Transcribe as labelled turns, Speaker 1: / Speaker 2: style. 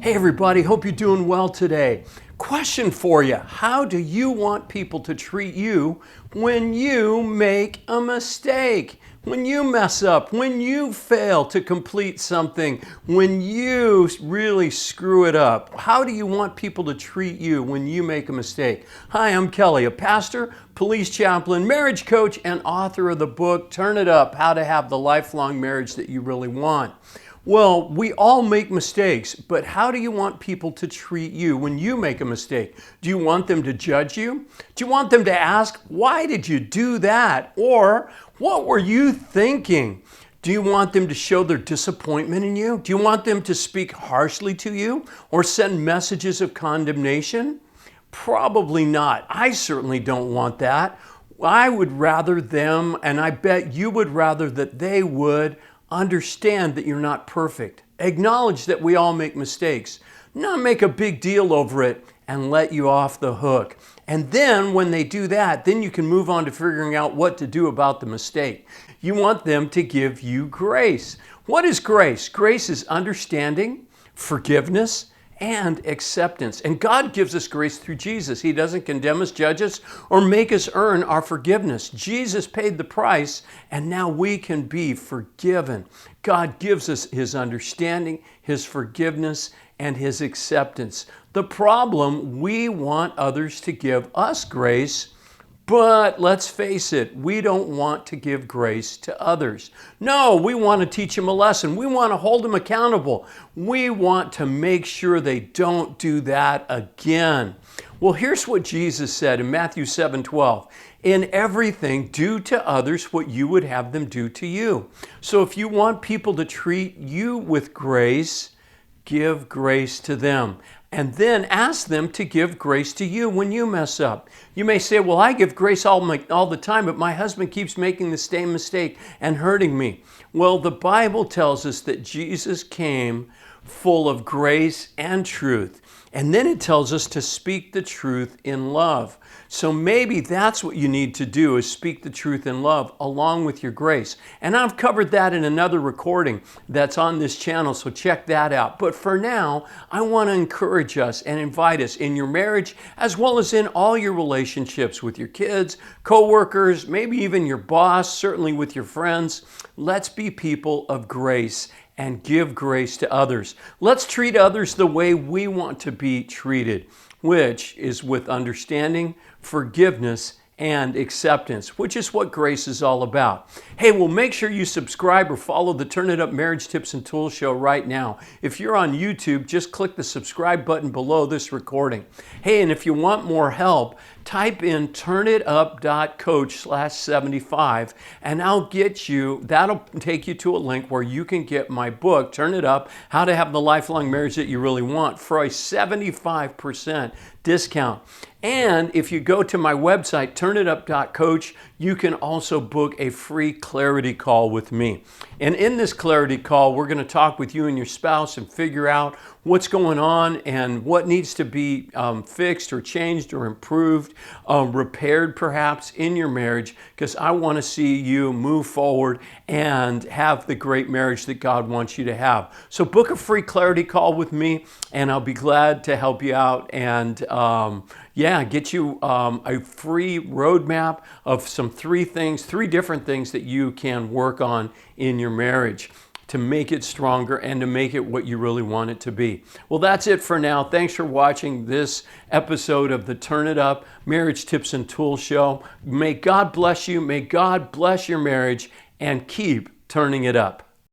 Speaker 1: Hey everybody, hope you're doing well today. Question for you. How do you want people to treat you when you make a mistake? When you mess up, when you fail to complete something, when you really screw it up? How do you want people to treat you when you make a mistake? Hi, I'm Kelly, a pastor, police chaplain, marriage coach, and author of the book, Turn It Up, How to Have the Lifelong Marriage That You Really Want. Well, we all make mistakes, but how do you want people to treat you when you make a mistake? Do you want them to judge you? Do you want them to ask, why did you do that? Or, what were you thinking? Do you want them to show their disappointment in you? Do you want them to speak harshly to you or send messages of condemnation? Probably not. I certainly don't want that. I would rather them, and I bet you would rather that they would, understand that you're not perfect. Acknowledge that we all make mistakes. Not make a big deal over it and let you off the hook. And then when they do that, then you can move on to figuring out what to do about the mistake. You want them to give you grace. What is grace? Grace is understanding, forgiveness, and acceptance. And God gives us grace through Jesus. He doesn't condemn us, judge us, or make us earn our forgiveness. Jesus paid the price, and now we can be forgiven. God gives us His understanding, His forgiveness, and His acceptance. The problem, we want others to give us grace, but let's face it, we don't want to give grace to others. No, we want to teach them a lesson. We want to hold them accountable. We want to make sure they don't do that again. Well, here's what Jesus said in Matthew 7:12. In everything, do to others what you would have them do to you. So if you want people to treat you with grace, give grace to them. And then ask them to give grace to you when you mess up. You may say, well, I give grace all the time, but my husband keeps making the same mistake and hurting me. Well, the Bible tells us that Jesus came full of grace and truth. And then it tells us to speak the truth in love. So maybe that's what you need to do, is speak the truth in love along with your grace. And I've covered that in another recording that's on this channel, so check that out. But for now, I want to encourage us and invite us in your marriage, as well as in all your relationships with your kids, co-workers, maybe even your boss, certainly with your friends. Let's be people of grace and give grace to others. Let's treat others the way we want to be treated, which is with understanding, forgiveness, and acceptance, which is what grace is all about. Hey, well, make sure you subscribe or follow the Turn It Up Marriage Tips and Tools show right now. If you're on YouTube, just click the subscribe button below this recording. Hey, and if you want more help, type in turnitup.coach/75 and I'll get you, that'll take you to a link where you can get my book, Turn It Up, How to Have the Lifelong Marriage That You Really Want, for a 75% discount. And if you go to my website, turnitup.coach, you can also book a free clarity call with me. And in this clarity call, we're going to talk with you and your spouse and figure out what's going on and what needs to be fixed or changed or improved, repaired perhaps in your marriage, because I want to see you move forward and have the great marriage that God wants you to have. So book a free clarity call with me and I'll be glad to help you out and get you a free roadmap of some three different things that you can work on in your marriage to make it stronger and to make it what you really want it to be. Well, that's it for now. Thanks for watching this episode of the Turn It Up Marriage Tips and Tools show. May God bless you. May God bless your marriage and keep turning it up.